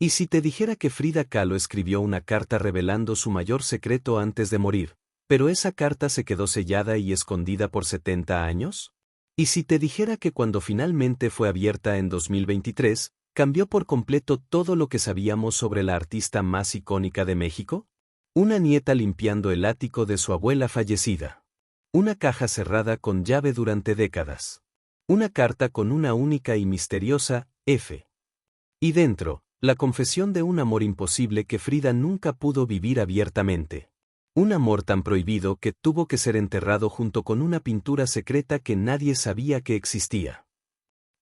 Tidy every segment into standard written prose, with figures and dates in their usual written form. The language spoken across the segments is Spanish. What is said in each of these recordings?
¿Y si te dijera que Frida Kahlo escribió una carta revelando su mayor secreto antes de morir, pero esa carta se quedó sellada y escondida por 70 años? ¿Y si te dijera que cuando finalmente fue abierta en 2023, cambió por completo todo lo que sabíamos sobre la artista más icónica de México? Una nieta limpiando el ático de su abuela fallecida. Una caja cerrada con llave durante décadas. Una carta con una única y misteriosa F. Y dentro, la confesión de un amor imposible que Frida nunca pudo vivir abiertamente. Un amor tan prohibido que tuvo que ser enterrado junto con una pintura secreta que nadie sabía que existía.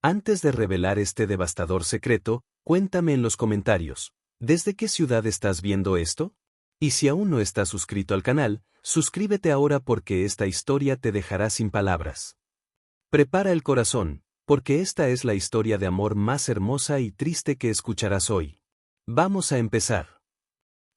Antes de revelar este devastador secreto, cuéntame en los comentarios, ¿desde qué ciudad estás viendo esto? Y si aún no estás suscrito al canal, suscríbete ahora porque esta historia te dejará sin palabras. Prepara el corazón, porque esta es la historia de amor más hermosa y triste que escucharás hoy. Vamos a empezar.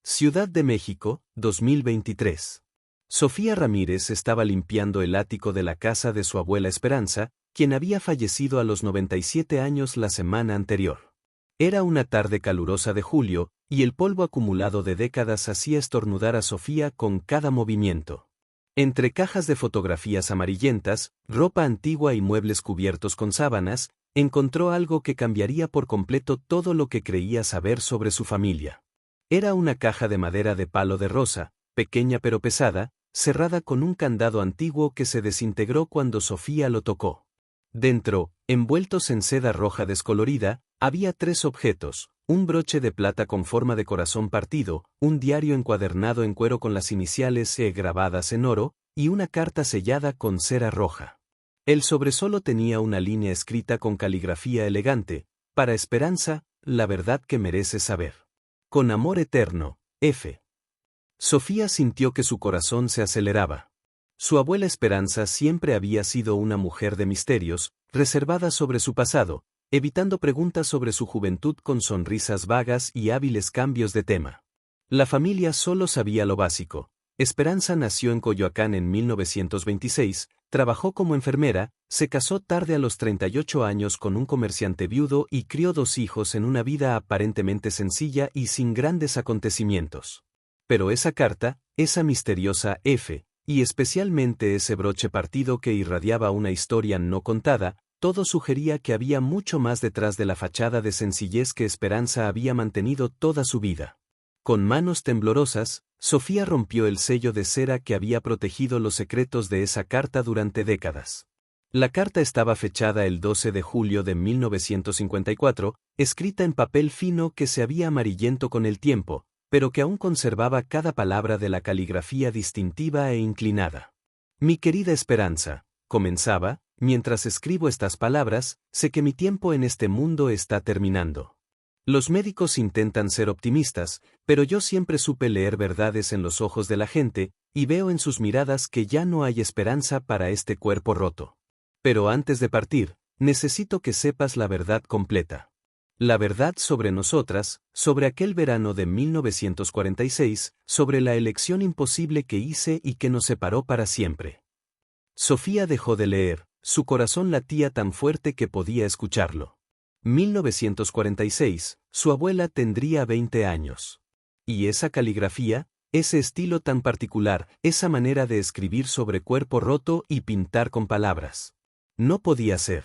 Ciudad de México, 2023. Sofía Ramírez estaba limpiando el ático de la casa de su abuela Esperanza, quien había fallecido a los 97 años la semana anterior. Era una tarde calurosa de julio, y el polvo acumulado de décadas hacía estornudar a Sofía con cada movimiento. Entre cajas de fotografías amarillentas, ropa antigua y muebles cubiertos con sábanas, encontró algo que cambiaría por completo todo lo que creía saber sobre su familia. Era una caja de madera de palo de rosa, pequeña pero pesada, cerrada con un candado antiguo que se desintegró cuando Sofía lo tocó. Dentro, envueltos en seda roja descolorida, había 3 objetos: un broche de plata con forma de corazón partido, un diario encuadernado en cuero con las iniciales E grabadas en oro, y una carta sellada con cera roja. El sobresolo tenía una línea escrita con caligrafía elegante: para Esperanza, la verdad que mereces saber. Con amor eterno, F. Sofía sintió que su corazón se aceleraba. Su abuela Esperanza siempre había sido una mujer de misterios, reservada sobre su pasado, evitando preguntas sobre su juventud con sonrisas vagas y hábiles cambios de tema. La familia solo sabía lo básico. Esperanza nació en Coyoacán en 1926, trabajó como enfermera, se casó tarde a los 38 años con un comerciante viudo y crió 2 hijos en una vida aparentemente sencilla y sin grandes acontecimientos. Pero esa carta, esa misteriosa F, y especialmente ese broche partido que irradiaba una historia no contada, todo sugería que había mucho más detrás de la fachada de sencillez que Esperanza había mantenido toda su vida. Con manos temblorosas, Sofía rompió el sello de cera que había protegido los secretos de esa carta durante décadas. La carta estaba fechada el 12 de julio de 1954, escrita en papel fino que se había amarillento con el tiempo, pero que aún conservaba cada palabra de la caligrafía distintiva e inclinada. Mi querida Esperanza, comenzaba, mientras escribo estas palabras, sé que mi tiempo en este mundo está terminando. Los médicos intentan ser optimistas, pero yo siempre supe leer verdades en los ojos de la gente, y veo en sus miradas que ya no hay esperanza para este cuerpo roto. Pero antes de partir, necesito que sepas la verdad completa. La verdad sobre nosotras, sobre aquel verano de 1946, sobre la elección imposible que hice y que nos separó para siempre. Sofía dejó de leer, su corazón latía tan fuerte que podía escucharlo. 1946, su abuela tendría 20 años. Y esa caligrafía, ese estilo tan particular, esa manera de escribir sobre cuerpo roto y pintar con palabras. No podía ser.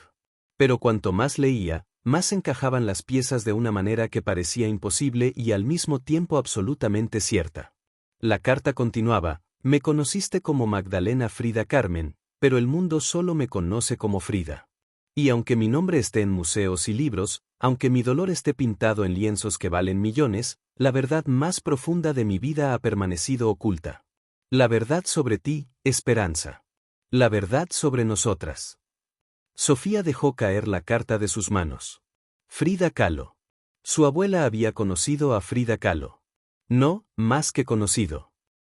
Pero cuanto más leía, más encajaban las piezas de una manera que parecía imposible y al mismo tiempo absolutamente cierta. La carta continuaba: me conociste como Magdalena Frida Carmen, pero el mundo solo me conoce como Frida. Y aunque mi nombre esté en museos y libros, aunque mi dolor esté pintado en lienzos que valen millones, la verdad más profunda de mi vida ha permanecido oculta. La verdad sobre ti, Esperanza. La verdad sobre nosotras. Sofía dejó caer la carta de sus manos. Frida Kahlo. Su abuela había conocido a Frida Kahlo. No, más que conocido.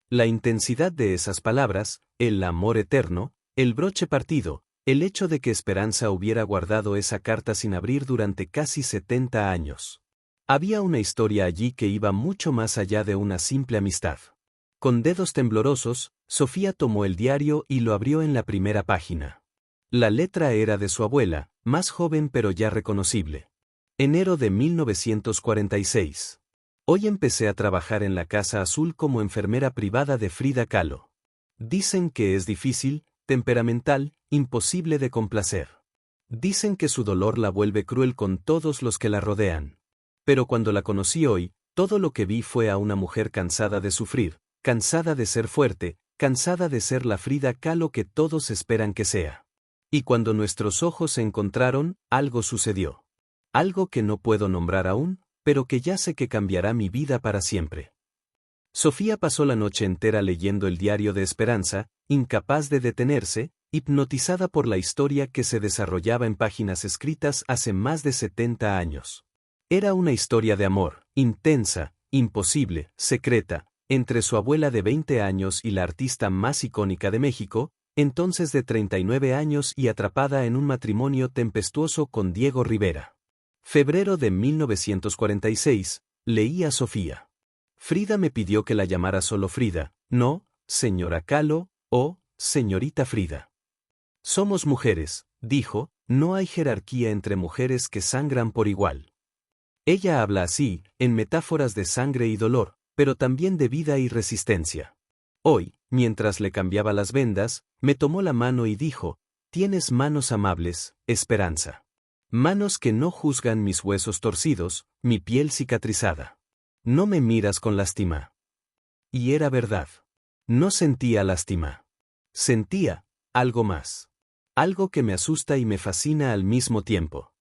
La intensidad de esas palabras, el amor eterno, el broche partido, el hecho de que Esperanza hubiera guardado esa carta sin abrir durante casi 70 años. Había una historia allí que iba mucho más allá de una simple amistad. Con dedos temblorosos, Sofía tomó el diario y lo abrió en la primera página. La letra era de su abuela, más joven pero ya reconocible. Enero de 1946. Hoy empecé a trabajar en la Casa Azul como enfermera privada de Frida Kahlo. Dicen que es difícil, temperamental, imposible de complacer. Dicen que su dolor la vuelve cruel con todos los que la rodean. Pero cuando la conocí hoy, todo lo que vi fue a una mujer cansada de sufrir, cansada de ser fuerte, cansada de ser la Frida Kahlo que todos esperan que sea. Y cuando nuestros ojos se encontraron, algo sucedió. Algo que no puedo nombrar aún, pero que ya sé que cambiará mi vida para siempre. Sofía pasó la noche entera leyendo el diario de Esperanza, incapaz de detenerse, hipnotizada por la historia que se desarrollaba en páginas escritas hace más de 70 años. Era una historia de amor, intensa, imposible, secreta, entre su abuela de 20 años y la artista más icónica de México, entonces de 39 años y atrapada en un matrimonio tempestuoso con Diego Rivera. Febrero de 1946, leí a Sofía. Frida me pidió que la llamara solo Frida, no, señora Kahlo, o, señorita Frida. Somos mujeres, dijo, no hay jerarquía entre mujeres que sangran por igual. Ella habla así, en metáforas de sangre y dolor, pero también de vida y resistencia. Hoy, mientras le cambiaba las vendas, me tomó la mano y dijo, tienes manos amables, Esperanza. Manos que no juzgan mis huesos torcidos, mi piel cicatrizada. No me miras con lástima. Y era verdad. No sentía lástima. Sentía algo más. Algo que me asusta y me fascina al mismo tiempo.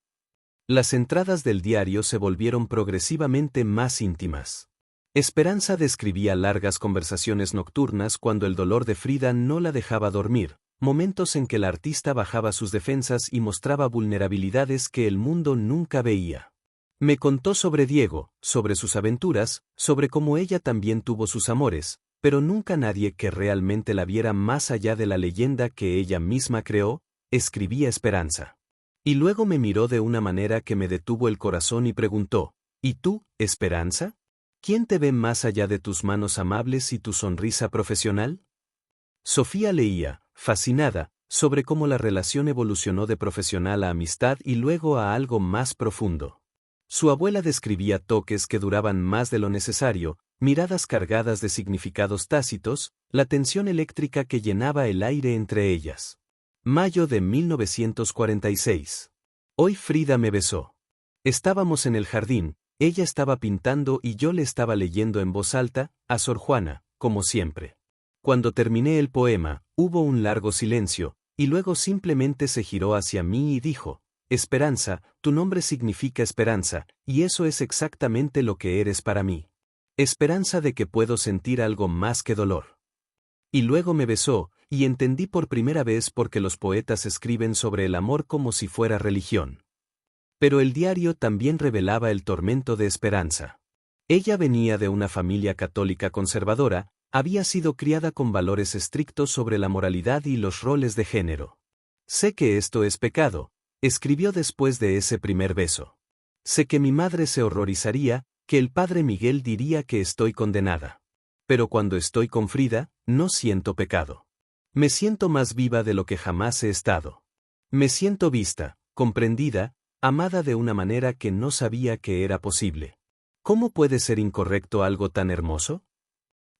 Las entradas del diario se volvieron progresivamente más íntimas. Esperanza describía largas conversaciones nocturnas cuando el dolor de Frida no la dejaba dormir, momentos en que la artista bajaba sus defensas y mostraba vulnerabilidades que el mundo nunca veía. Me contó sobre Diego, sobre sus aventuras, sobre cómo ella también tuvo sus amores, pero nunca nadie que realmente la viera más allá de la leyenda que ella misma creó, escribía Esperanza. Y luego me miró de una manera que me detuvo el corazón y preguntó, ¿y tú, Esperanza? ¿Quién te ve más allá de tus manos amables y tu sonrisa profesional? Sofía leía, fascinada, sobre cómo la relación evolucionó de profesional a amistad y luego a algo más profundo. Su abuela describía toques que duraban más de lo necesario, miradas cargadas de significados tácitos, la tensión eléctrica que llenaba el aire entre ellas. Mayo de 1946. Hoy Frida me besó. Estábamos en el jardín, ella estaba pintando y yo le estaba leyendo en voz alta, a Sor Juana, como siempre. Cuando terminé el poema, hubo un largo silencio, y luego simplemente se giró hacia mí y dijo, Esperanza, tu nombre significa esperanza, y eso es exactamente lo que eres para mí. Esperanza de que puedo sentir algo más que dolor. Y luego me besó, y entendí por primera vez por qué los poetas escriben sobre el amor como si fuera religión. Pero el diario también revelaba el tormento de Esperanza. Ella venía de una familia católica conservadora, había sido criada con valores estrictos sobre la moralidad y los roles de género. Sé que esto es pecado, escribió después de ese primer beso. Sé que mi madre se horrorizaría, que el padre Miguel diría que estoy condenada. Pero cuando estoy con Frida, no siento pecado. Me siento más viva de lo que jamás he estado. Me siento vista, comprendida, amada de una manera que no sabía que era posible. ¿Cómo puede ser incorrecto algo tan hermoso?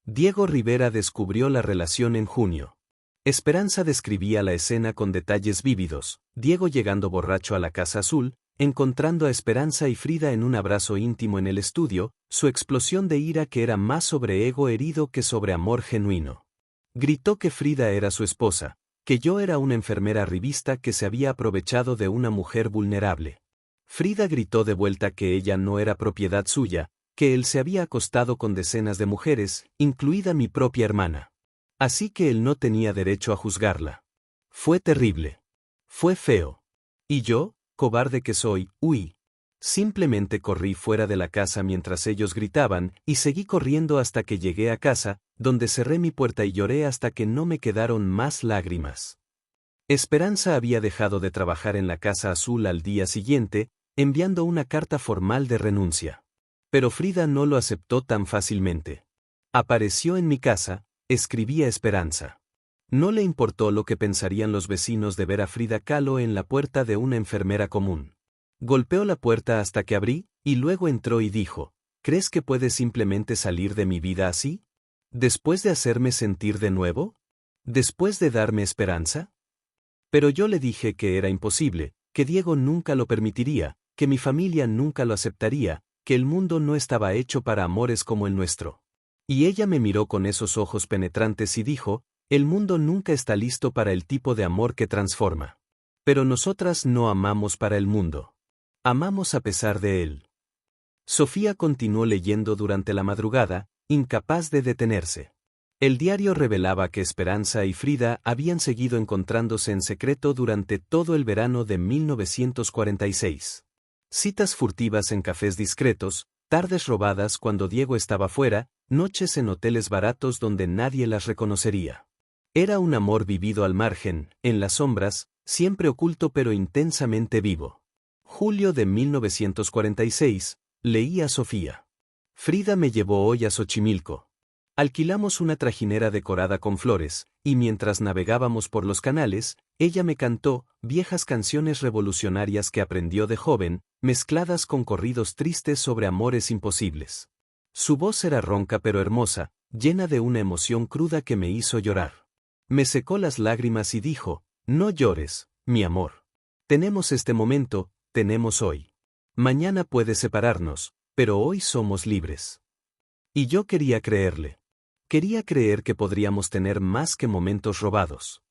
Diego Rivera descubrió la relación en junio. Esperanza describía la escena con detalles vívidos, Diego llegando borracho a la Casa Azul, encontrando a Esperanza y Frida en un abrazo íntimo en el estudio, su explosión de ira que era más sobre ego herido que sobre amor genuino. Gritó que Frida era su esposa, que yo era una enfermera arribista que se había aprovechado de una mujer vulnerable. Frida gritó de vuelta que ella no era propiedad suya, que él se había acostado con decenas de mujeres, incluida mi propia hermana. Así que él no tenía derecho a juzgarla. Fue terrible. Fue feo. Y yo, cobarde que soy, huí. Simplemente corrí fuera de la casa mientras ellos gritaban, y seguí corriendo hasta que llegué a casa, donde cerré mi puerta y lloré hasta que no me quedaron más lágrimas. Esperanza había dejado de trabajar en la Casa Azul al día siguiente, enviando una carta formal de renuncia. Pero Frida no lo aceptó tan fácilmente. Apareció en mi casa, escribía Esperanza. No le importó lo que pensarían los vecinos de ver a Frida Kahlo en la puerta de una enfermera común. Golpeó la puerta hasta que abrí, y luego entró y dijo, ¿crees que puedes simplemente salir de mi vida así? ¿Después de hacerme sentir de nuevo? ¿Después de darme esperanza? Pero yo le dije que era imposible, que Diego nunca lo permitiría, que mi familia nunca lo aceptaría, que el mundo no estaba hecho para amores como el nuestro. Y ella me miró con esos ojos penetrantes y dijo, el mundo nunca está listo para el tipo de amor que transforma. Pero nosotras no amamos para el mundo. Amamos a pesar de él. Sofía continuó leyendo durante la madrugada, incapaz de detenerse. El diario revelaba que Esperanza y Frida habían seguido encontrándose en secreto durante todo el verano de 1946. Citas furtivas en cafés discretos, tardes robadas cuando Diego estaba fuera, noches en hoteles baratos donde nadie las reconocería. Era un amor vivido al margen, en las sombras, siempre oculto pero intensamente vivo. Julio de 1946, leí a Sofía. Frida me llevó hoy a Xochimilco. Alquilamos una trajinera decorada con flores, y mientras navegábamos por los canales, ella me cantó viejas canciones revolucionarias que aprendió de joven, mezcladas con corridos tristes sobre amores imposibles. Su voz era ronca pero hermosa, llena de una emoción cruda que me hizo llorar. Me secó las lágrimas y dijo, no llores, mi amor. Tenemos este momento, tenemos hoy. Mañana puede separarnos, pero hoy somos libres. Y yo quería creerle. Quería creer que podríamos tener más que momentos robados.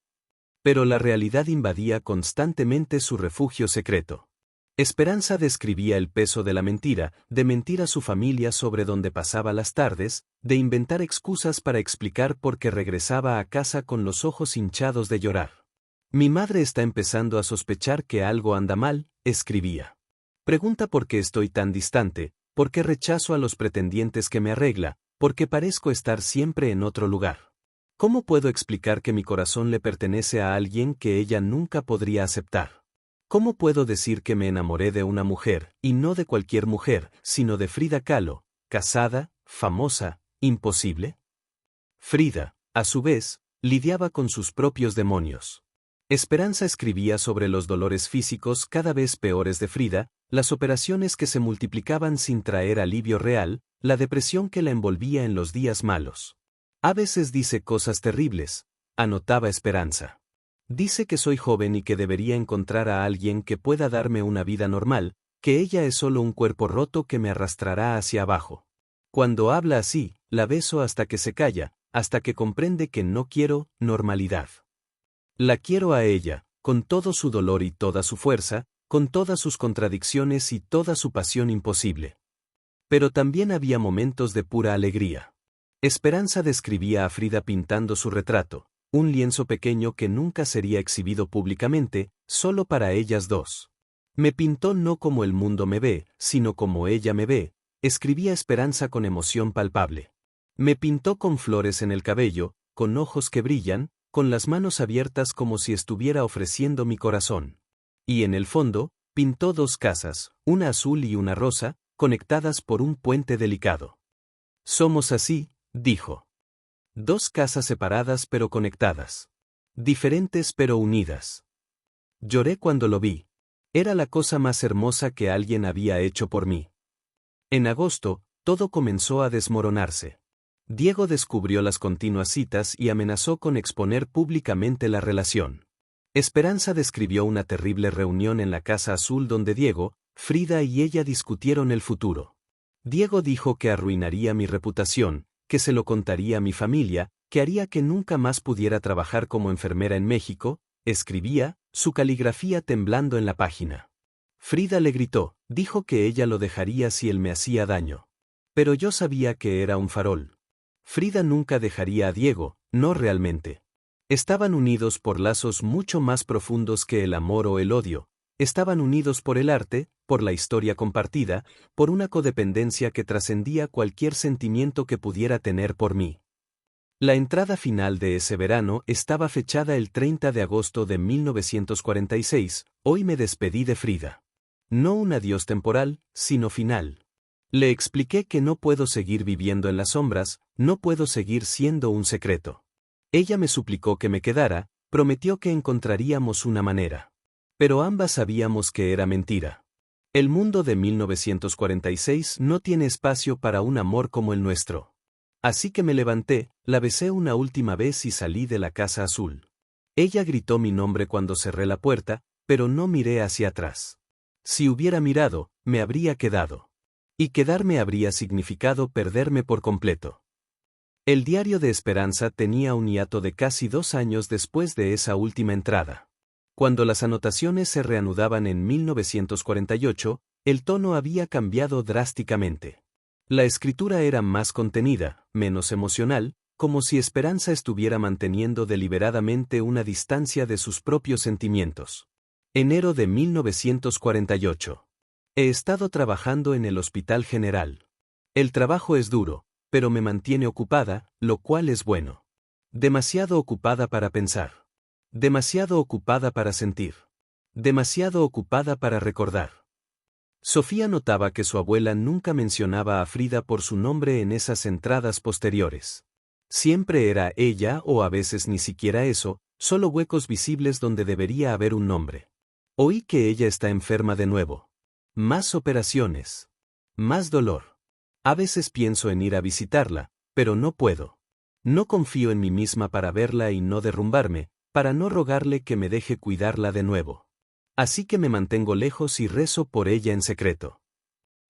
Pero la realidad invadía constantemente su refugio secreto. Esperanza describía el peso de la mentira, de mentir a su familia sobre dónde pasaba las tardes, de inventar excusas para explicar por qué regresaba a casa con los ojos hinchados de llorar. Mi madre está empezando a sospechar que algo anda mal, escribía. Pregunta por qué estoy tan distante, por qué rechazo a los pretendientes que me arregla, porque parezco estar siempre en otro lugar. ¿Cómo puedo explicar que mi corazón le pertenece a alguien que ella nunca podría aceptar? ¿Cómo puedo decir que me enamoré de una mujer, y no de cualquier mujer, sino de Frida Kahlo, casada, famosa, imposible? Frida, a su vez, lidiaba con sus propios demonios. Esperanza escribía sobre los dolores físicos cada vez peores de Frida, las operaciones que se multiplicaban sin traer alivio real, la depresión que la envolvía en los días malos. A veces dice cosas terribles, anotaba Esperanza. Dice que soy joven y que debería encontrar a alguien que pueda darme una vida normal, que ella es solo un cuerpo roto que me arrastrará hacia abajo. Cuando habla así, la beso hasta que se calla, hasta que comprende que no quiero normalidad. La quiero a ella, con todo su dolor y toda su fuerza, con todas sus contradicciones y toda su pasión imposible. Pero también había momentos de pura alegría. Esperanza describía a Frida pintando su retrato, un lienzo pequeño que nunca sería exhibido públicamente, solo para ellas dos. Me pintó no como el mundo me ve, sino como ella me ve, escribía Esperanza con emoción palpable. Me pintó con flores en el cabello, con ojos que brillan, con las manos abiertas como si estuviera ofreciendo mi corazón. Y en el fondo, pintó dos casas, una azul y una rosa, conectadas por un puente delicado. Somos así, dijo. Dos casas separadas pero conectadas. Diferentes pero unidas. Lloré cuando lo vi. Era la cosa más hermosa que alguien había hecho por mí. En agosto, todo comenzó a desmoronarse. Diego descubrió las continuas citas y amenazó con exponer públicamente la relación. Esperanza describió una terrible reunión en la Casa Azul donde Diego, Frida y ella discutieron el futuro. Diego dijo que arruinaría mi reputación, que se lo contaría a mi familia, que haría que nunca más pudiera trabajar como enfermera en México, escribía, su caligrafía temblando en la página. Frida le gritó, dijo que ella lo dejaría si él me hacía daño. Pero yo sabía que era un farol. Frida nunca dejaría a Diego, no realmente. Estaban unidos por lazos mucho más profundos que el amor o el odio. Estaban unidos por el arte, por la historia compartida, por una codependencia que trascendía cualquier sentimiento que pudiera tener por mí. La entrada final de ese verano estaba fechada el 30 de agosto de 1946, hoy me despedí de Frida. No un adiós temporal, sino final. Le expliqué que no puedo seguir viviendo en las sombras, no puedo seguir siendo un secreto. Ella me suplicó que me quedara, prometió que encontraríamos una manera. Pero ambas sabíamos que era mentira. El mundo de 1946 no tiene espacio para un amor como el nuestro. Así que me levanté, la besé una última vez y salí de la casa azul. Ella gritó mi nombre cuando cerré la puerta, pero no miré hacia atrás. Si hubiera mirado, me habría quedado. Y quedarme habría significado perderme por completo. El diario de Esperanza tenía un hiato de casi 2 años después de esa última entrada. Cuando las anotaciones se reanudaban en 1948, el tono había cambiado drásticamente. La escritura era más contenida, menos emocional, como si Esperanza estuviera manteniendo deliberadamente una distancia de sus propios sentimientos. Enero de 1948. He estado trabajando en el Hospital General. El trabajo es duro, pero me mantiene ocupada, lo cual es bueno. Demasiado ocupada para pensar. Demasiado ocupada para sentir. Demasiado ocupada para recordar. Sofía notaba que su abuela nunca mencionaba a Frida por su nombre en esas entradas posteriores. Siempre era ella o a veces ni siquiera eso, solo huecos visibles donde debería haber un nombre. Oí que ella está enferma de nuevo. Más operaciones. Más dolor. A veces pienso en ir a visitarla, pero no puedo. No confío en mí misma para verla y no derrumbarme, para no rogarle que me deje cuidarla de nuevo. Así que me mantengo lejos y rezo por ella en secreto.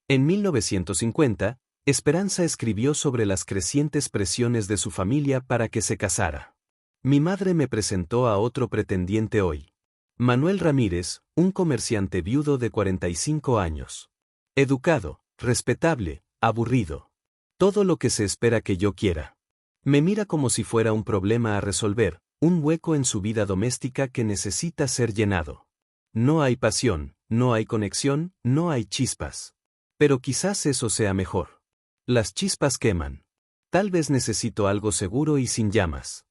En 1950, Esperanza escribió sobre las crecientes presiones de su familia para que se casara. Mi madre me presentó a otro pretendiente hoy. Manuel Ramírez, un comerciante viudo de 45 años. Educado, respetable, aburrido. Todo lo que se espera que yo quiera. Me mira como si fuera un problema a resolver, un hueco en su vida doméstica que necesita ser llenado. No hay pasión, no hay conexión, no hay chispas. Pero quizás eso sea mejor. Las chispas queman. Tal vez necesito algo seguro y sin llamas.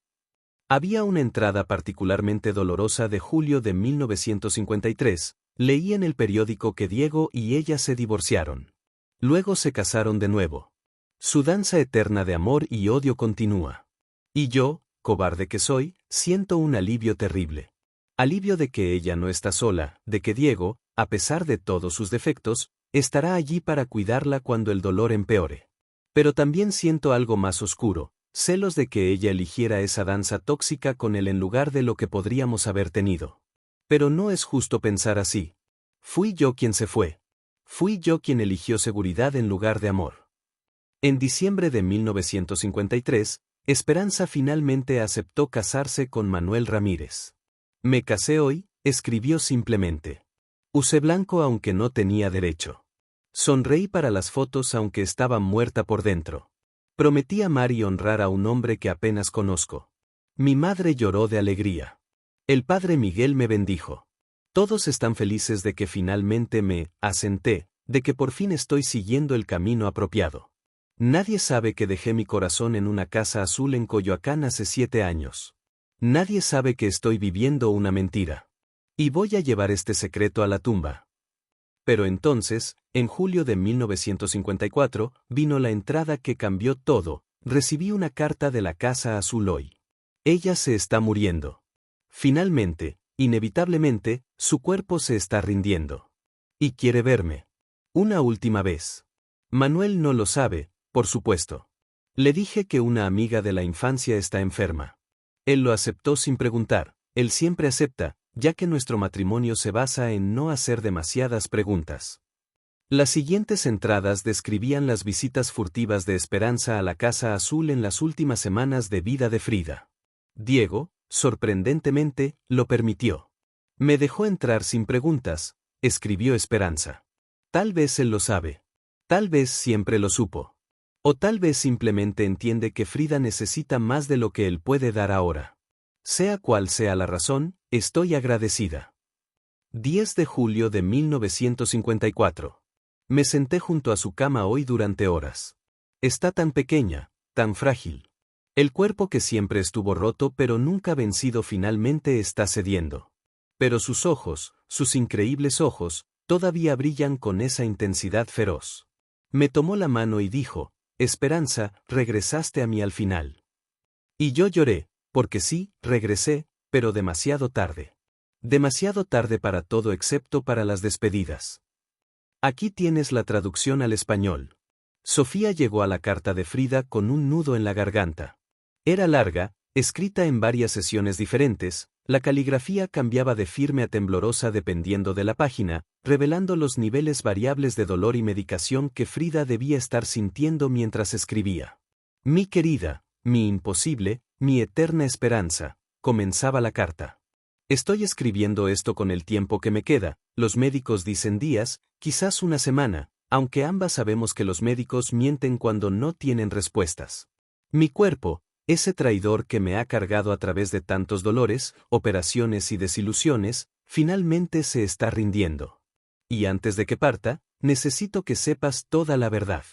Había una entrada particularmente dolorosa de julio de 1953. Leí en el periódico que Diego y ella se divorciaron. Luego se casaron de nuevo. Su danza eterna de amor y odio continúa. Y yo, cobarde que soy, siento un alivio terrible. Alivio de que ella no está sola, de que Diego, a pesar de todos sus defectos, estará allí para cuidarla cuando el dolor empeore. Pero también siento algo más oscuro, celos de que ella eligiera esa danza tóxica con él en lugar de lo que podríamos haber tenido. Pero no es justo pensar así. Fui yo quien se fue. Fui yo quien eligió seguridad en lugar de amor. En diciembre de 1953, Esperanza finalmente aceptó casarse con Manuel Ramírez. Me casé hoy, escribió simplemente. Usé blanco aunque no tenía derecho. Sonreí para las fotos aunque estaba muerta por dentro. Prometí amar y honrar a un hombre que apenas conozco. Mi madre lloró de alegría. El padre Miguel me bendijo. Todos están felices de que finalmente me asenté, de que por fin estoy siguiendo el camino apropiado. Nadie sabe que dejé mi corazón en una casa azul en Coyoacán hace 7 años. Nadie sabe que estoy viviendo una mentira. Y voy a llevar este secreto a la tumba. Pero entonces, en julio de 1954, vino la entrada que cambió todo. Recibí una carta de la Casa Azul hoy. Ella se está muriendo. Finalmente, inevitablemente, su cuerpo se está rindiendo. Y quiere verme. Una última vez. Manuel no lo sabe, por supuesto. Le dije que una amiga de la infancia está enferma. Él lo aceptó sin preguntar. Él siempre acepta, ya que nuestro matrimonio se basa en no hacer demasiadas preguntas. Las siguientes entradas describían las visitas furtivas de Esperanza a la Casa Azul en las últimas semanas de vida de Frida. Diego, sorprendentemente, lo permitió. Me dejó entrar sin preguntas, escribió Esperanza. Tal vez él lo sabe. Tal vez siempre lo supo. O tal vez simplemente entiende que Frida necesita más de lo que él puede dar ahora. Sea cual sea la razón, estoy agradecida. 10 de julio de 1954. Me senté junto a su cama hoy durante horas. Está tan pequeña, tan frágil. El cuerpo que siempre estuvo roto pero nunca vencido finalmente está cediendo. Pero sus ojos, sus increíbles ojos, todavía brillan con esa intensidad feroz. Me tomó la mano y dijo, Esperanza, regresaste a mí al final. Y yo lloré, porque sí, regresé, pero demasiado tarde. Demasiado tarde para todo excepto para las despedidas. Aquí tienes la traducción al español. Sofía llegó a la carta de Frida con un nudo en la garganta. Era larga, escrita en varias sesiones diferentes, la caligrafía cambiaba de firme a temblorosa dependiendo de la página, revelando los niveles variables de dolor y medicación que Frida debía estar sintiendo mientras escribía. Mi querida, mi imposible, mi eterna esperanza, comenzaba la carta. Estoy escribiendo esto con el tiempo que me queda, los médicos dicen días, quizás una semana, aunque ambas sabemos que los médicos mienten cuando no tienen respuestas. Mi cuerpo, ese traidor que me ha cargado a través de tantos dolores, operaciones y desilusiones, finalmente se está rindiendo. Y antes de que parta, necesito que sepas toda la verdad.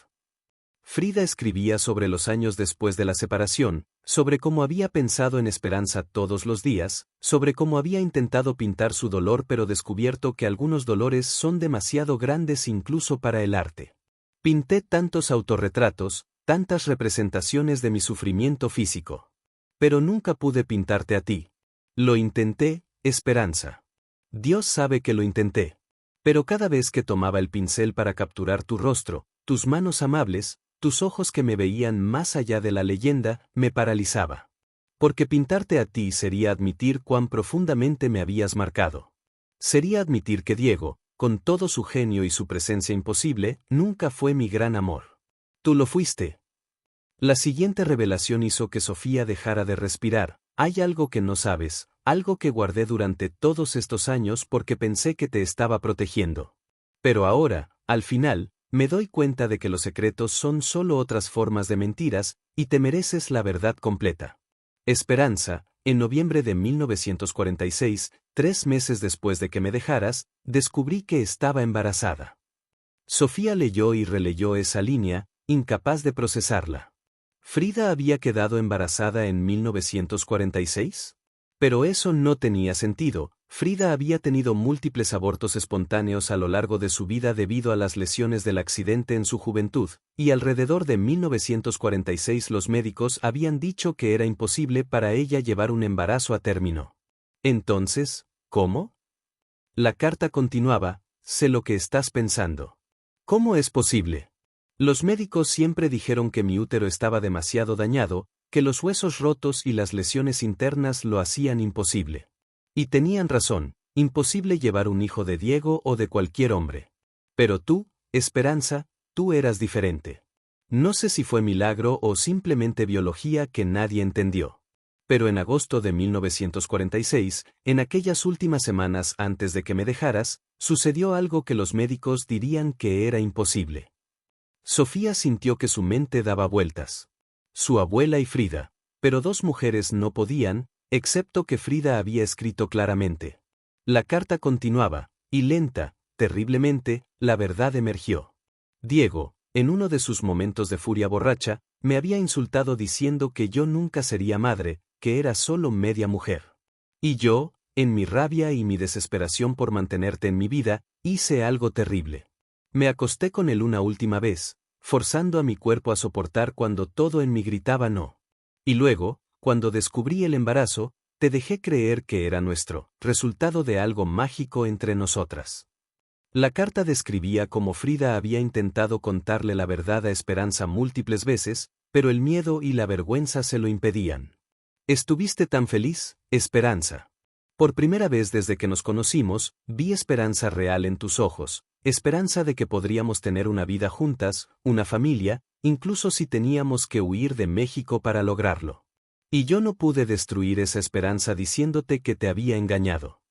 Frida escribía sobre los años después de la separación, sobre cómo había pensado en Esperanza todos los días, sobre cómo había intentado pintar su dolor pero descubierto que algunos dolores son demasiado grandes incluso para el arte. Pinté tantos autorretratos, tantas representaciones de mi sufrimiento físico. Pero nunca pude pintarte a ti. Lo intenté, Esperanza. Dios sabe que lo intenté. Pero cada vez que tomaba el pincel para capturar tu rostro, tus manos amables, tus ojos que me veían más allá de la leyenda, me paralizaba. Porque pintarte a ti sería admitir cuán profundamente me habías marcado. Sería admitir que Diego, con todo su genio y su presencia imposible, nunca fue mi gran amor. Tú lo fuiste. La siguiente revelación hizo que Sofía dejara de respirar. Hay algo que no sabes, algo que guardé durante todos estos años porque pensé que te estaba protegiendo. Pero ahora, al final, me doy cuenta de que los secretos son solo otras formas de mentiras, y te mereces la verdad completa. Esperanza, en noviembre de 1946, 3 meses después de que me dejaras, descubrí que estaba embarazada. Sofía leyó y releyó esa línea, incapaz de procesarla. ¿Frida había quedado embarazada en 1946? Pero eso no tenía sentido. Frida había tenido múltiples abortos espontáneos a lo largo de su vida debido a las lesiones del accidente en su juventud, y alrededor de 1946 los médicos habían dicho que era imposible para ella llevar un embarazo a término. Entonces, ¿cómo? La carta continuaba, sé lo que estás pensando. ¿Cómo es posible? Los médicos siempre dijeron que mi útero estaba demasiado dañado, que los huesos rotos y las lesiones internas lo hacían imposible. Y tenían razón, imposible llevar un hijo de Diego o de cualquier hombre. Pero tú, Esperanza, tú eras diferente. No sé si fue milagro o simplemente biología que nadie entendió. Pero en agosto de 1946, en aquellas últimas semanas antes de que me dejaras, sucedió algo que los médicos dirían que era imposible. Sofía sintió que su mente daba vueltas. Su abuela y Frida, pero 2 mujeres no podían, excepto que Frida había escrito claramente. La carta continuaba, y lenta, terriblemente, la verdad emergió. Diego, en uno de sus momentos de furia borracha, me había insultado diciendo que yo nunca sería madre, que era solo media mujer. Y yo, en mi rabia y mi desesperación por mantenerte en mi vida, hice algo terrible. Me acosté con él una última vez, forzando a mi cuerpo a soportar cuando todo en mí gritaba no. Y luego, cuando descubrí el embarazo, te dejé creer que era nuestro, resultado de algo mágico entre nosotras. La carta describía cómo Frida había intentado contarle la verdad a Esperanza múltiples veces, pero el miedo y la vergüenza se lo impedían. ¿Estuviste tan feliz, Esperanza? Por primera vez desde que nos conocimos, vi esperanza real en tus ojos, esperanza de que podríamos tener una vida juntas, una familia, incluso si teníamos que huir de México para lograrlo. Y yo no pude destruir esa esperanza diciéndote que te había engañado.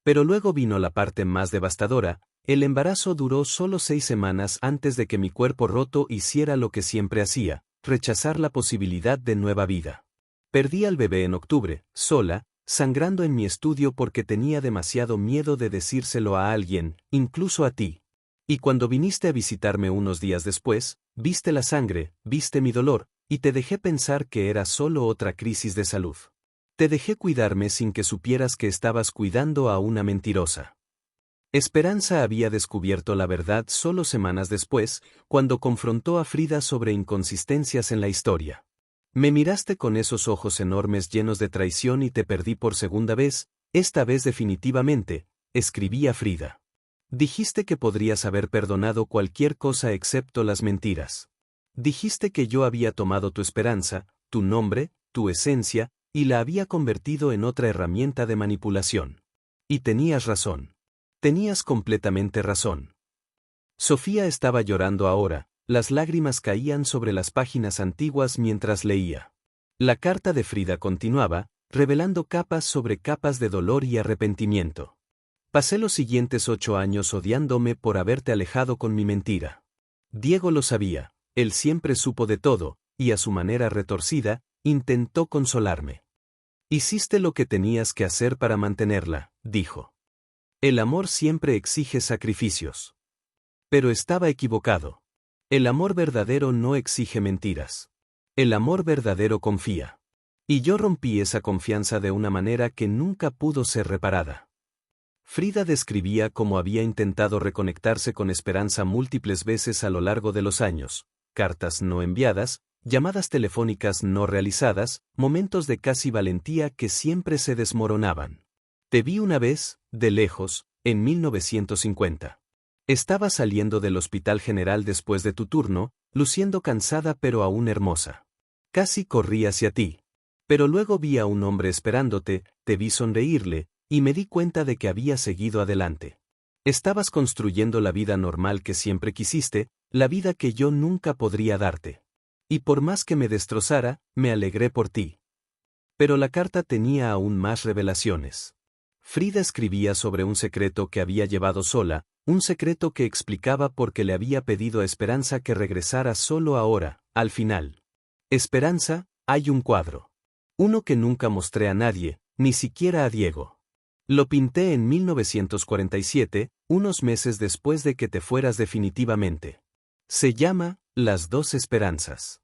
Pero luego vino la parte más devastadora, el embarazo duró solo 6 semanas antes de que mi cuerpo roto hiciera lo que siempre hacía, rechazar la posibilidad de nueva vida. Perdí al bebé en octubre, sola, sangrando en mi estudio porque tenía demasiado miedo de decírselo a alguien, incluso a ti. Y cuando viniste a visitarme unos días después, viste la sangre, viste mi dolor, y te dejé pensar que era solo otra crisis de salud. Te dejé cuidarme sin que supieras que estabas cuidando a una mentirosa. Esperanza había descubierto la verdad solo semanas después, cuando confrontó a Frida sobre inconsistencias en la historia. Me miraste con esos ojos enormes llenos de traición y te perdí por segunda vez, esta vez definitivamente, escribí a Frida. Dijiste que podrías haber perdonado cualquier cosa excepto las mentiras. Dijiste que yo había tomado tu esperanza, tu nombre, tu esencia, y la había convertido en otra herramienta de manipulación. Y tenías razón. Tenías completamente razón. Sofía estaba llorando ahora, las lágrimas caían sobre las páginas antiguas mientras leía. La carta de Frida continuaba, revelando capas sobre capas de dolor y arrepentimiento. Pasé los siguientes 8 años odiándome por haberte alejado con mi mentira. Diego lo sabía, él siempre supo de todo, y a su manera retorcida, intentó consolarme. Hiciste lo que tenías que hacer para mantenerla, dijo. El amor siempre exige sacrificios. Pero estaba equivocado. El amor verdadero no exige mentiras. El amor verdadero confía. Y yo rompí esa confianza de una manera que nunca pudo ser reparada. Frida describía cómo había intentado reconectarse con Esperanza múltiples veces a lo largo de los años, cartas no enviadas, llamadas telefónicas no realizadas, momentos de casi valentía que siempre se desmoronaban. Te vi una vez, de lejos, en 1950. Estaba saliendo del Hospital General después de tu turno, luciendo cansada pero aún hermosa. Casi corrí hacia ti. Pero luego vi a un hombre esperándote, te vi sonreírle, y me di cuenta de que había seguido adelante. Estabas construyendo la vida normal que siempre quisiste, la vida que yo nunca podría darte. Y por más que me destrozara, me alegré por ti. Pero la carta tenía aún más revelaciones. Frida escribía sobre un secreto que había llevado sola, un secreto que explicaba por qué le había pedido a Esperanza que regresara solo ahora, al final. Esperanza, hay un cuadro. Uno que nunca mostré a nadie, ni siquiera a Diego. Lo pinté en 1947, unos meses después de que te fueras definitivamente. Se llama Las dos esperanzas.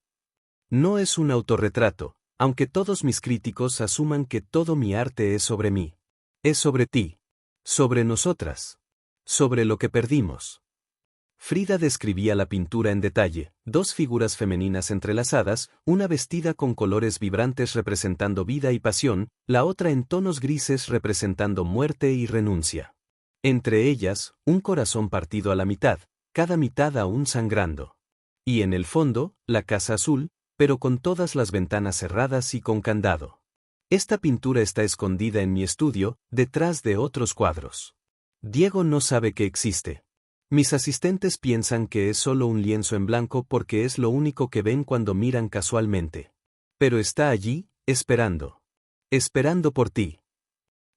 No es un autorretrato, aunque todos mis críticos asuman que todo mi arte es sobre mí. Es sobre ti. Sobre nosotras. Sobre lo que perdimos. Frida describía la pintura en detalle, dos figuras femeninas entrelazadas, una vestida con colores vibrantes representando vida y pasión, la otra en tonos grises representando muerte y renuncia. Entre ellas, un corazón partido a la mitad, cada mitad aún sangrando. Y en el fondo, la casa azul, pero con todas las ventanas cerradas y con candado. Esta pintura está escondida en mi estudio, detrás de otros cuadros. Diego no sabe que existe. Mis asistentes piensan que es solo un lienzo en blanco porque es lo único que ven cuando miran casualmente. Pero está allí, esperando. Esperando por ti.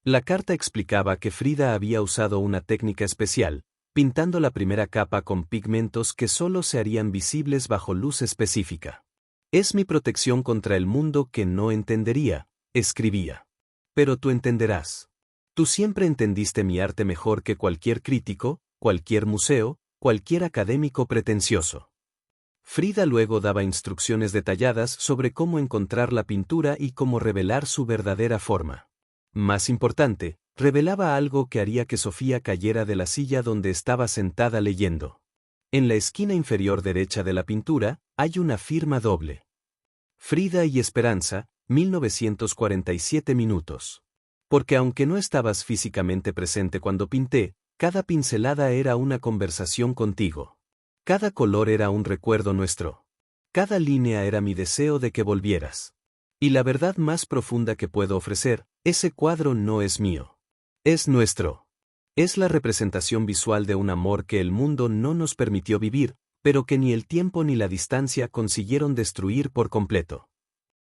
La carta explicaba que Frida había usado una técnica especial, pintando la primera capa con pigmentos que solo se harían visibles bajo luz específica. Es mi protección contra el mundo que no entendería, escribía. Pero tú entenderás. Tú siempre entendiste mi arte mejor que cualquier crítico, cualquier museo, cualquier académico pretencioso. Frida luego daba instrucciones detalladas sobre cómo encontrar la pintura y cómo revelar su verdadera forma. Más importante, revelaba algo que haría que Sofía cayera de la silla donde estaba sentada leyendo. En la esquina inferior derecha de la pintura, hay una firma doble. Frida y Esperanza, 1947 minutos. Porque aunque no estabas físicamente presente cuando pinté, cada pincelada era una conversación contigo. Cada color era un recuerdo nuestro. Cada línea era mi deseo de que volvieras. Y la verdad más profunda que puedo ofrecer, ese cuadro no es mío. Es nuestro. Es la representación visual de un amor que el mundo no nos permitió vivir, pero que ni el tiempo ni la distancia consiguieron destruir por completo.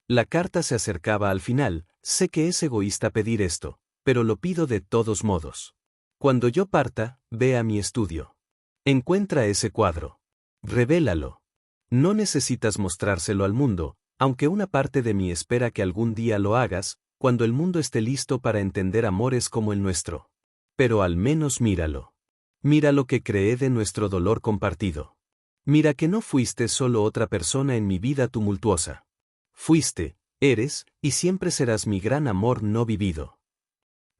La carta se acercaba al final, sé que es egoísta pedir esto, pero lo pido de todos modos. Cuando yo parta, ve a mi estudio. Encuentra ese cuadro. Revélalo. No necesitas mostrárselo al mundo, aunque una parte de mí espera que algún día lo hagas, cuando el mundo esté listo para entender amores como el nuestro. Pero al menos míralo. Mira lo que creé de nuestro dolor compartido. Mira que no fuiste solo otra persona en mi vida tumultuosa. Fuiste, eres, y siempre serás mi gran amor no vivido.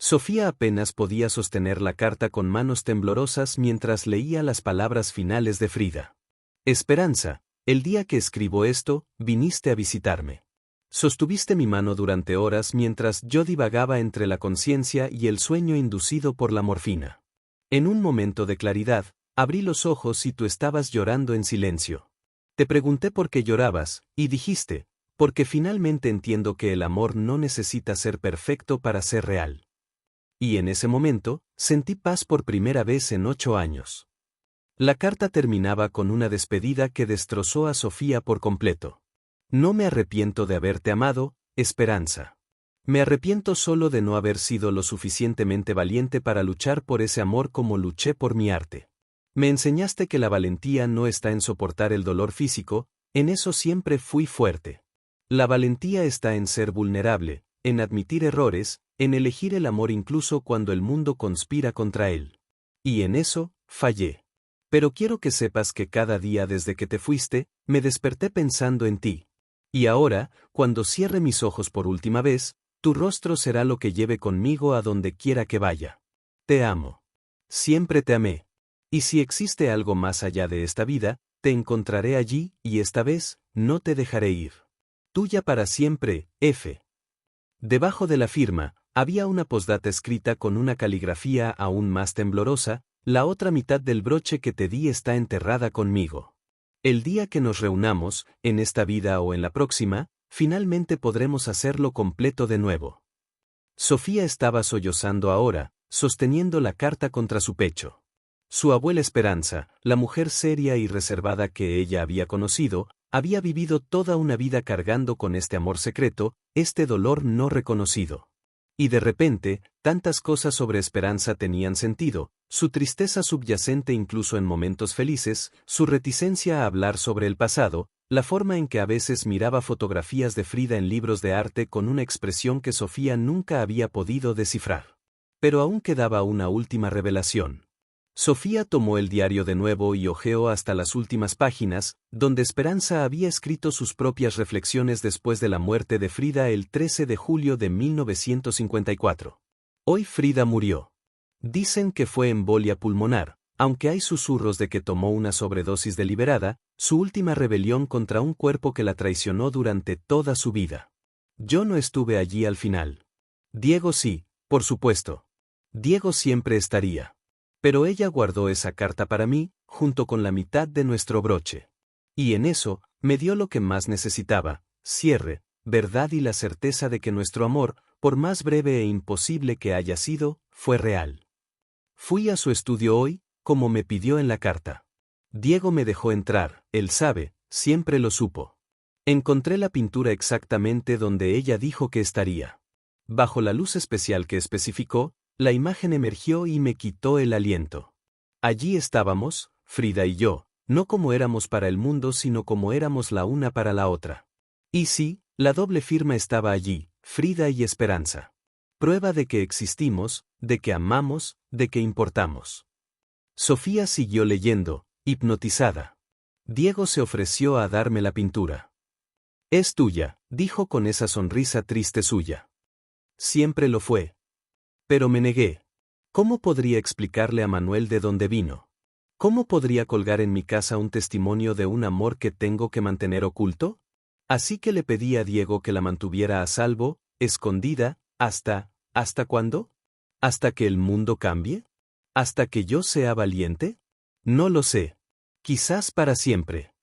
Sofía apenas podía sostener la carta con manos temblorosas mientras leía las palabras finales de Frida. Esperanza, el día que escribo esto, viniste a visitarme. Sostuviste mi mano durante horas mientras yo divagaba entre la conciencia y el sueño inducido por la morfina. En un momento de claridad, abrí los ojos y tú estabas llorando en silencio. Te pregunté por qué llorabas, y dijiste, porque finalmente entiendo que el amor no necesita ser perfecto para ser real. Y en ese momento, sentí paz por primera vez en 8 años. La carta terminaba con una despedida que destrozó a Sofía por completo. No me arrepiento de haberte amado, Esperanza. Me arrepiento solo de no haber sido lo suficientemente valiente para luchar por ese amor como luché por mi arte. Me enseñaste que la valentía no está en soportar el dolor físico, en eso siempre fui fuerte. La valentía está en ser vulnerable, en admitir errores, en elegir el amor incluso cuando el mundo conspira contra él. Y en eso, fallé. Pero quiero que sepas que cada día desde que te fuiste, me desperté pensando en ti. Y ahora, cuando cierre mis ojos por última vez, tu rostro será lo que lleve conmigo a donde quiera que vaya. Te amo. Siempre te amé. Y si existe algo más allá de esta vida, te encontraré allí, y esta vez, no te dejaré ir. Tuya para siempre, F. Debajo de la firma, había una posdata escrita con una caligrafía aún más temblorosa: la otra mitad del broche que te di está enterrada conmigo. El día que nos reunamos, en esta vida o en la próxima, finalmente podremos hacerlo completo de nuevo. Sofía estaba sollozando ahora, sosteniendo la carta contra su pecho. Su abuela Esperanza, la mujer seria y reservada que ella había conocido, había vivido toda una vida cargando con este amor secreto, este dolor no reconocido. Y de repente, tantas cosas sobre Esperanza tenían sentido: su tristeza subyacente incluso en momentos felices, su reticencia a hablar sobre el pasado, la forma en que a veces miraba fotografías de Frida en libros de arte con una expresión que Sofía nunca había podido descifrar. Pero aún quedaba una última revelación. Sofía tomó el diario de nuevo y hojeó hasta las últimas páginas, donde Esperanza había escrito sus propias reflexiones después de la muerte de Frida el 13 de julio de 1954. Hoy Frida murió. Dicen que fue embolia pulmonar, aunque hay susurros de que tomó una sobredosis deliberada, su última rebelión contra un cuerpo que la traicionó durante toda su vida. Yo no estuve allí al final. Diego sí, por supuesto. Diego siempre estaría. Pero ella guardó esa carta para mí, junto con la mitad de nuestro broche. Y en eso, me dio lo que más necesitaba: cierre, verdad y la certeza de que nuestro amor, por más breve e imposible que haya sido, fue real. Fui a su estudio hoy, como me pidió en la carta. Diego me dejó entrar, él sabe, siempre lo supo. Encontré la pintura exactamente donde ella dijo que estaría. Bajo la luz especial que especificó, la imagen emergió y me quitó el aliento. Allí estábamos, Frida y yo, no como éramos para el mundo sino como éramos la una para la otra. Y sí, la doble firma estaba allí, Frida y Esperanza. Prueba de que existimos, de que amamos, de que importamos. Sofía siguió leyendo, hipnotizada. Diego se ofreció a darme la pintura. Es tuya, dijo con esa sonrisa triste suya. Siempre lo fue. Pero me negué. ¿Cómo podría explicarle a Manuel de dónde vino? ¿Cómo podría colgar en mi casa un testimonio de un amor que tengo que mantener oculto? Así que le pedí a Diego que la mantuviera a salvo, escondida, ¿hasta cuándo? ¿Hasta que el mundo cambie? ¿Hasta que yo sea valiente? No lo sé. Quizás para siempre.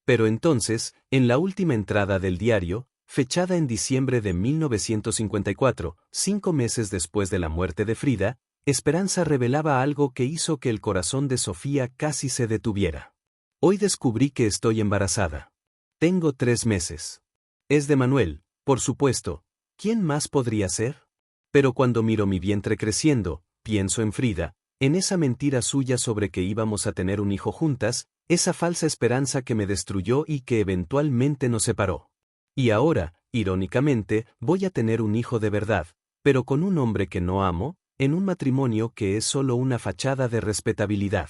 Pero entonces, en la última entrada del diario, fechada en diciembre de 1954, 5 meses después de la muerte de Frida, Esperanza revelaba algo que hizo que el corazón de Sofía casi se detuviera. Hoy descubrí que estoy embarazada. Tengo 3 meses. Es de Manuel, por supuesto. ¿Quién más podría ser? Pero cuando miro mi vientre creciendo, pienso en Frida, en esa mentira suya sobre que íbamos a tener un hijo juntas, esa falsa esperanza que me destruyó y que eventualmente nos separó. Y ahora, irónicamente, voy a tener un hijo de verdad, pero con un hombre que no amo, en un matrimonio que es solo una fachada de respetabilidad.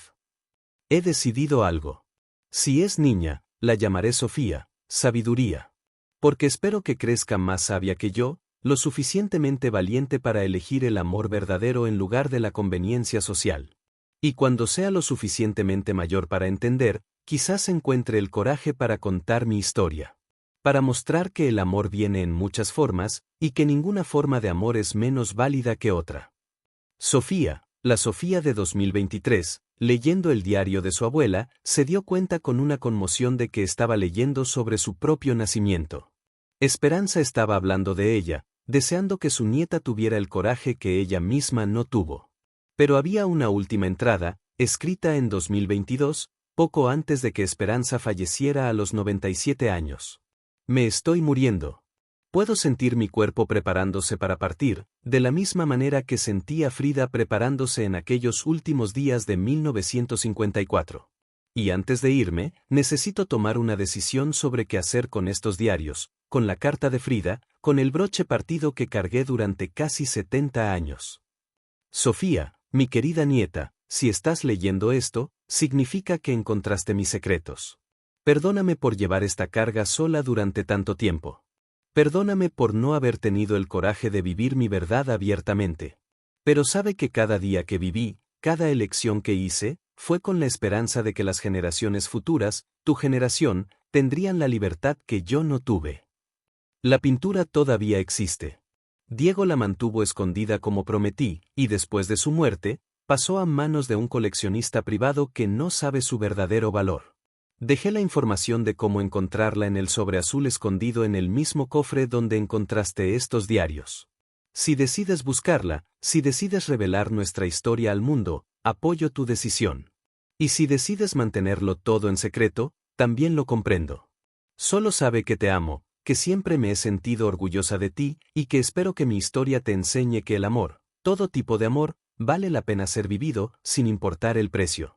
He decidido algo. Si es niña, la llamaré Sofía, sabiduría. Porque espero que crezca más sabia que yo, lo suficientemente valiente para elegir el amor verdadero en lugar de la conveniencia social. Y cuando sea lo suficientemente mayor para entender, quizás encuentre el coraje para contar mi historia. Para mostrar que el amor viene en muchas formas, y que ninguna forma de amor es menos válida que otra. Sofía, La Sofía de 2023, leyendo el diario de su abuela, se dio cuenta con una conmoción de que estaba leyendo sobre su propio nacimiento. Esperanza estaba hablando de ella, deseando que su nieta tuviera el coraje que ella misma no tuvo. Pero había una última entrada, escrita en 2022, poco antes de que Esperanza falleciera a los 97 años. Me estoy muriendo. Puedo sentir mi cuerpo preparándose para partir, de la misma manera que sentía Frida preparándose en aquellos últimos días de 1954. Y antes de irme, necesito tomar una decisión sobre qué hacer con estos diarios, con la carta de Frida, con el broche partido que cargué durante casi 70 años. Sofía, mi querida nieta, si estás leyendo esto, significa que encontraste mis secretos. Perdóname por llevar esta carga sola durante tanto tiempo. Perdóname por no haber tenido el coraje de vivir mi verdad abiertamente. Pero sabe que cada día que viví, cada elección que hice, fue con la esperanza de que las generaciones futuras, tu generación, tendrían la libertad que yo no tuve. La pintura todavía existe. Diego la mantuvo escondida como prometí, y después de su muerte, pasó a manos de un coleccionista privado que no sabe su verdadero valor. Dejé la información de cómo encontrarla en el sobre azul escondido en el mismo cofre donde encontraste estos diarios. Si decides buscarla, si decides revelar nuestra historia al mundo, apoyo tu decisión. Y si decides mantenerlo todo en secreto, también lo comprendo. Solo sabe que te amo, que siempre me he sentido orgullosa de ti y que espero que mi historia te enseñe que el amor, todo tipo de amor, vale la pena ser vivido, sin importar el precio.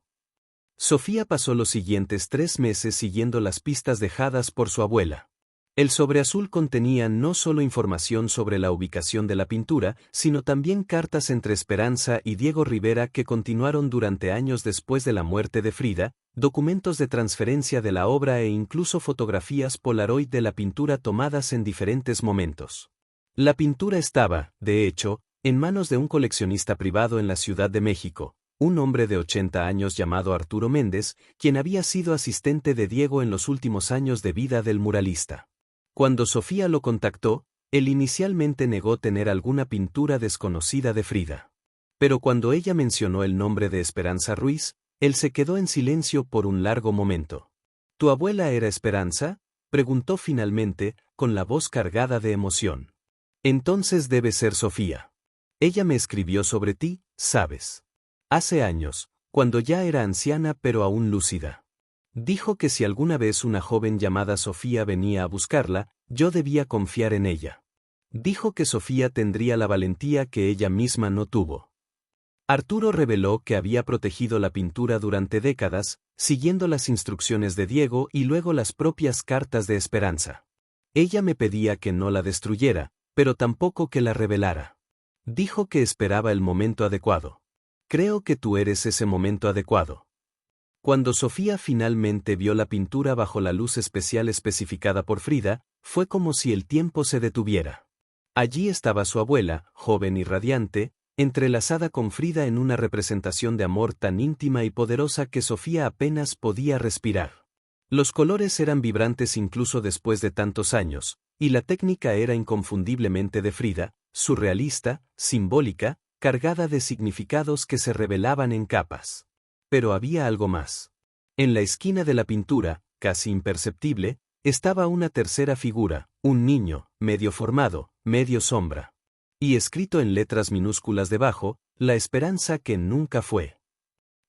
Sofía pasó los siguientes 3 meses siguiendo las pistas dejadas por su abuela. El sobre azul contenía no solo información sobre la ubicación de la pintura, sino también cartas entre Esperanza y Diego Rivera que continuaron durante años después de la muerte de Frida, documentos de transferencia de la obra e incluso fotografías Polaroid de la pintura tomadas en diferentes momentos. La pintura estaba, de hecho, en manos de un coleccionista privado en la Ciudad de México, un hombre de 80 años llamado Arturo Méndez, quien había sido asistente de Diego en los últimos años de vida del muralista. Cuando Sofía lo contactó, él inicialmente negó tener alguna pintura desconocida de Frida. Pero cuando ella mencionó el nombre de Esperanza Ruiz, él se quedó en silencio por un largo momento. ¿Tu abuela era Esperanza?, preguntó finalmente, con la voz cargada de emoción. Entonces debe ser Sofía. Ella me escribió sobre ti, ¿sabes? Hace años, cuando ya era anciana pero aún lúcida. Dijo que si alguna vez una joven llamada Sofía venía a buscarla, yo debía confiar en ella. Dijo que Sofía tendría la valentía que ella misma no tuvo. Arturo reveló que había protegido la pintura durante décadas, siguiendo las instrucciones de Diego y luego las propias cartas de Esperanza. Ella me pedía que no la destruyera, pero tampoco que la revelara. Dijo que esperaba el momento adecuado. Creo que tú eres ese momento adecuado. Cuando Sofía finalmente vio la pintura bajo la luz especial especificada por Frida, fue como si el tiempo se detuviera. Allí estaba su abuela, joven y radiante, entrelazada con Frida en una representación de amor tan íntima y poderosa que Sofía apenas podía respirar. Los colores eran vibrantes incluso después de tantos años, y la técnica era inconfundiblemente de Frida, surrealista, simbólica, cargada de significados que se revelaban en capas. Pero había algo más. En la esquina de la pintura, casi imperceptible, estaba una tercera figura, un niño, medio formado, medio sombra. Y escrito en letras minúsculas debajo, la esperanza que nunca fue.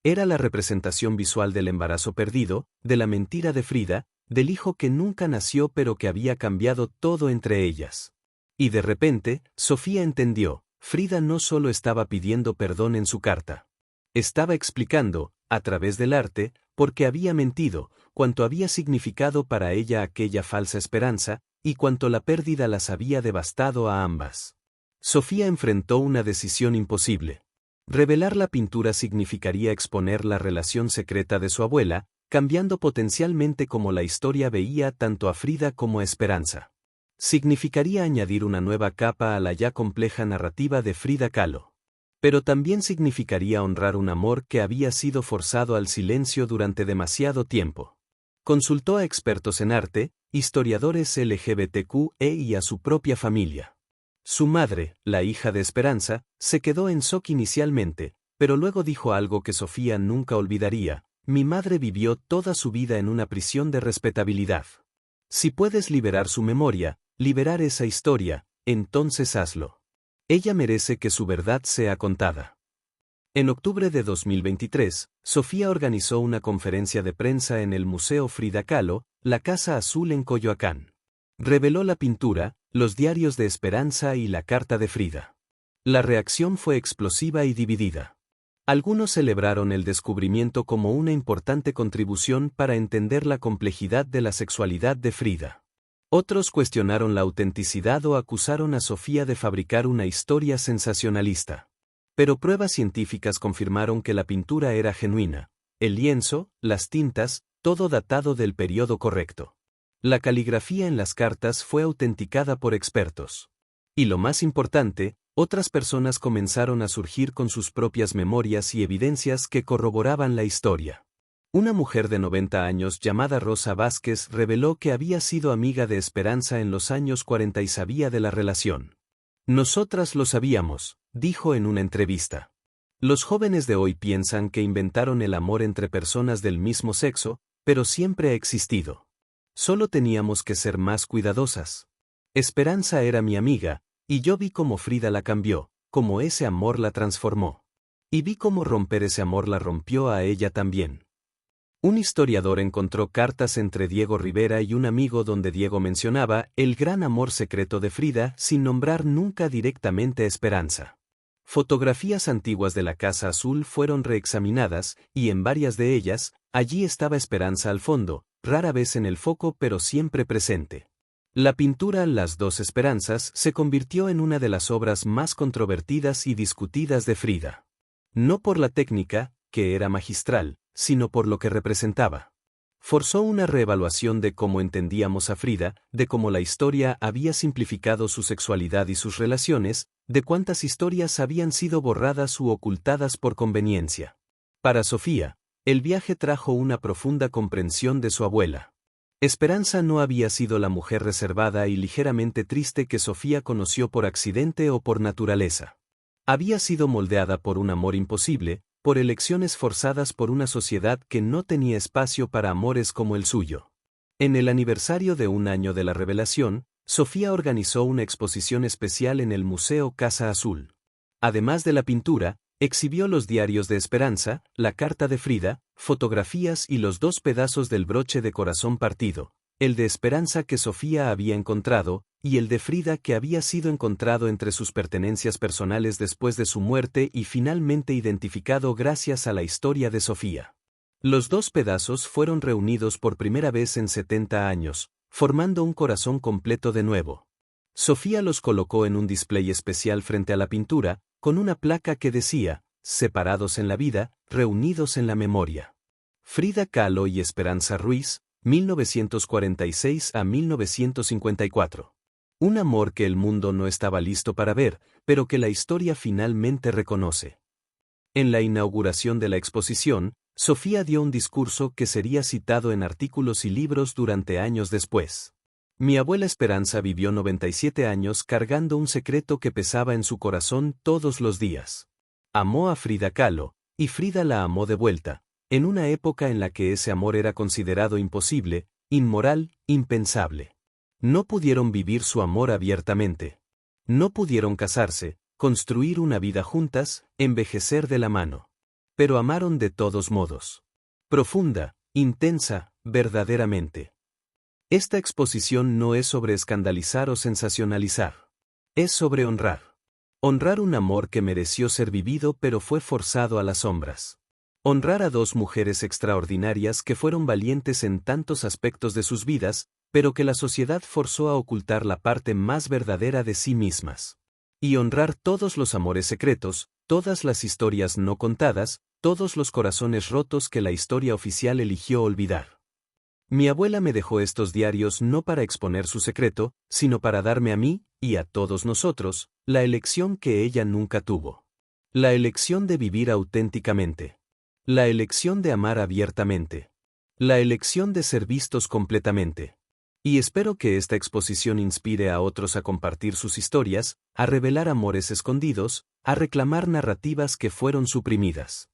Era la representación visual del embarazo perdido, de la mentira de Frida, del hijo que nunca nació pero que había cambiado todo entre ellas. Y de repente, Sofía entendió. Frida no solo estaba pidiendo perdón en su carta. Estaba explicando, a través del arte, por qué había mentido, cuánto había significado para ella aquella falsa esperanza, y cuánto la pérdida las había devastado a ambas. Sofía enfrentó una decisión imposible. Revelar la pintura significaría exponer la relación secreta de su abuela, cambiando potencialmente como la historia veía tanto a Frida como a Esperanza. Significaría añadir una nueva capa a la ya compleja narrativa de Frida Kahlo. Pero también significaría honrar un amor que había sido forzado al silencio durante demasiado tiempo. Consultó a expertos en arte, historiadores LGBTQ y a su propia familia. Su madre, la hija de Esperanza, se quedó en shock inicialmente, pero luego dijo algo que Sofía nunca olvidaría: mi madre vivió toda su vida en una prisión de respetabilidad. Si puedes liberar su memoria, liberar esa historia, entonces hazlo. Ella merece que su verdad sea contada. En octubre de 2023, Sofía organizó una conferencia de prensa en el Museo Frida Kahlo, la Casa Azul en Coyoacán. Reveló la pintura, los diarios de Esperanza y la carta de Frida. La reacción fue explosiva y dividida. Algunos celebraron el descubrimiento como una importante contribución para entender la complejidad de la sexualidad de Frida. Otros cuestionaron la autenticidad o acusaron a Sofía de fabricar una historia sensacionalista. Pero pruebas científicas confirmaron que la pintura era genuina: el lienzo, las tintas, todo datado del periodo correcto. La caligrafía en las cartas fue autenticada por expertos. Y lo más importante, otras personas comenzaron a surgir con sus propias memorias y evidencias que corroboraban la historia. Una mujer de 90 años llamada Rosa Vázquez reveló que había sido amiga de Esperanza en los años 40 y sabía de la relación. Nosotras lo sabíamos, dijo en una entrevista. Los jóvenes de hoy piensan que inventaron el amor entre personas del mismo sexo, pero siempre ha existido. Solo teníamos que ser más cuidadosas. Esperanza era mi amiga, y yo vi cómo Frida la cambió, cómo ese amor la transformó. Y vi cómo romper ese amor la rompió a ella también. Un historiador encontró cartas entre Diego Rivera y un amigo donde Diego mencionaba el gran amor secreto de Frida sin nombrar nunca directamente a Esperanza. Fotografías antiguas de la Casa Azul fueron reexaminadas, y en varias de ellas, allí estaba Esperanza al fondo, rara vez en el foco pero siempre presente. La pintura Las dos Esperanzas se convirtió en una de las obras más controvertidas y discutidas de Frida. No por la técnica, que era magistral, sino por lo que representaba. Forzó una reevaluación de cómo entendíamos a Frida, de cómo la historia había simplificado su sexualidad y sus relaciones, de cuántas historias habían sido borradas u ocultadas por conveniencia. Para Sofía, el viaje trajo una profunda comprensión de su abuela. Esperanza no había sido la mujer reservada y ligeramente triste que Sofía conoció por accidente o por naturaleza. Había sido moldeada por un amor imposible, por elecciones forzadas por una sociedad que no tenía espacio para amores como el suyo. En el aniversario de un año de la revelación, Sofía organizó una exposición especial en el Museo Casa Azul. Además de la pintura, exhibió los diarios de Esperanza, la carta de Frida, fotografías y los dos pedazos del broche de corazón partido, el de Esperanza que Sofía había encontrado, y el de Frida que había sido encontrado entre sus pertenencias personales después de su muerte y finalmente identificado gracias a la historia de Sofía. Los dos pedazos fueron reunidos por primera vez en 70 años, formando un corazón completo de nuevo. Sofía los colocó en un display especial frente a la pintura, con una placa que decía: separados en la vida, reunidos en la memoria. Frida Kahlo y Esperanza Ruiz, 1946 a 1954. Un amor que el mundo no estaba listo para ver, pero que la historia finalmente reconoce. En la inauguración de la exposición, Sofía dio un discurso que sería citado en artículos y libros durante años después. Mi abuela Esperanza vivió 97 años cargando un secreto que pesaba en su corazón todos los días. Amó a Frida Kahlo, y Frida la amó de vuelta, en una época en la que ese amor era considerado imposible, inmoral, impensable. No pudieron vivir su amor abiertamente. No pudieron casarse, construir una vida juntas, envejecer de la mano. Pero amaron de todos modos. Profunda, intensa, verdaderamente. Esta exposición no es sobre escandalizar o sensacionalizar. Es sobre honrar. Honrar un amor que mereció ser vivido pero fue forzado a las sombras. Honrar a dos mujeres extraordinarias que fueron valientes en tantos aspectos de sus vidas, pero que la sociedad forzó a ocultar la parte más verdadera de sí mismas. Y honrar todos los amores secretos, todas las historias no contadas, todos los corazones rotos que la historia oficial eligió olvidar. Mi abuela me dejó estos diarios no para exponer su secreto, sino para darme a mí, y a todos nosotros, la elección que ella nunca tuvo. La elección de vivir auténticamente. La elección de amar abiertamente. La elección de ser vistos completamente. Y espero que esta exposición inspire a otros a compartir sus historias, a revelar amores escondidos, a reclamar narrativas que fueron suprimidas.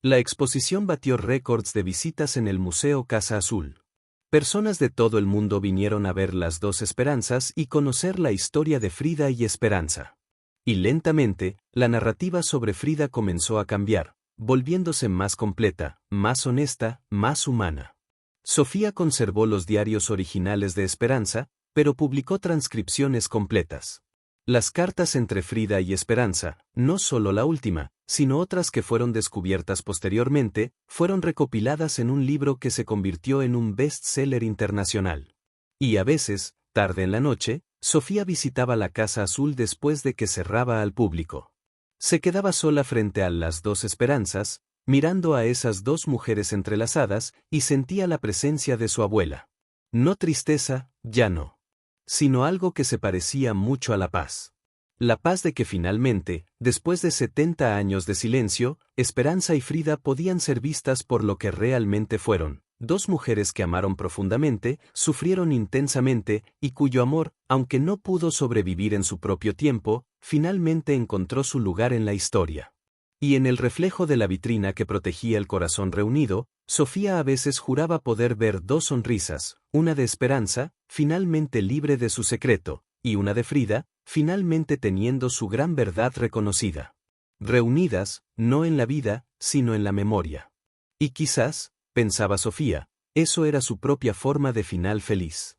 La exposición batió récords de visitas en el Museo Casa Azul. Personas de todo el mundo vinieron a ver las dos Esperanzas y conocer la historia de Frida y Esperanza. Y lentamente, la narrativa sobre Frida comenzó a cambiar, volviéndose más completa, más honesta, más humana. Sofía conservó los diarios originales de Esperanza, pero publicó transcripciones completas. Las cartas entre Frida y Esperanza, no solo la última, sino otras que fueron descubiertas posteriormente, fueron recopiladas en un libro que se convirtió en un best-seller internacional. Y a veces, tarde en la noche, Sofía visitaba la Casa Azul después de que cerraba al público. Se quedaba sola frente a las dos Esperanzas, mirando a esas dos mujeres entrelazadas, y sentía la presencia de su abuela. No tristeza, ya no. Sino algo que se parecía mucho a la paz. La paz de que finalmente, después de 70 años de silencio, Esperanza y Frida podían ser vistas por lo que realmente fueron, dos mujeres que amaron profundamente, sufrieron intensamente, y cuyo amor, aunque no pudo sobrevivir en su propio tiempo, finalmente encontró su lugar en la historia. Y en el reflejo de la vitrina que protegía el corazón reunido, Sofía a veces juraba poder ver dos sonrisas, una de Esperanza, finalmente libre de su secreto, y una de Frida, finalmente teniendo su gran verdad reconocida. Reunidas, no en la vida, sino en la memoria. Y quizás, pensaba Sofía, eso era su propia forma de final feliz.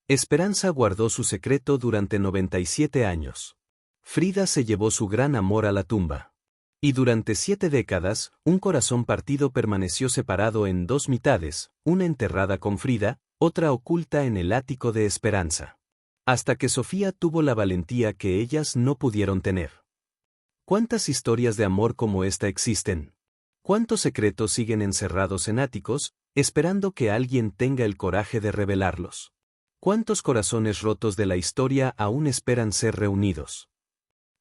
Esperanza guardó su secreto durante 97 años. Frida se llevó su gran amor a la tumba. Y durante 7 décadas, un corazón partido permaneció separado en dos mitades, una enterrada con Frida, otra oculta en el ático de Esperanza. Hasta que Sofía tuvo la valentía que ellas no pudieron tener. ¿Cuántas historias de amor como esta existen? ¿Cuántos secretos siguen encerrados en áticos, esperando que alguien tenga el coraje de revelarlos? ¿Cuántos corazones rotos de la historia aún esperan ser reunidos?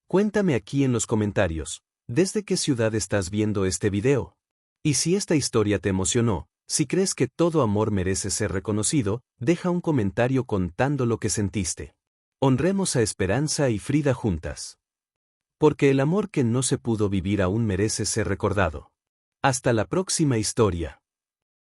Cuéntame aquí en los comentarios. ¿Desde qué ciudad estás viendo este video? Y si esta historia te emocionó, si crees que todo amor merece ser reconocido, deja un comentario contando lo que sentiste. Honremos a Esperanza y Frida juntas. Porque el amor que no se pudo vivir aún merece ser recordado. Hasta la próxima historia.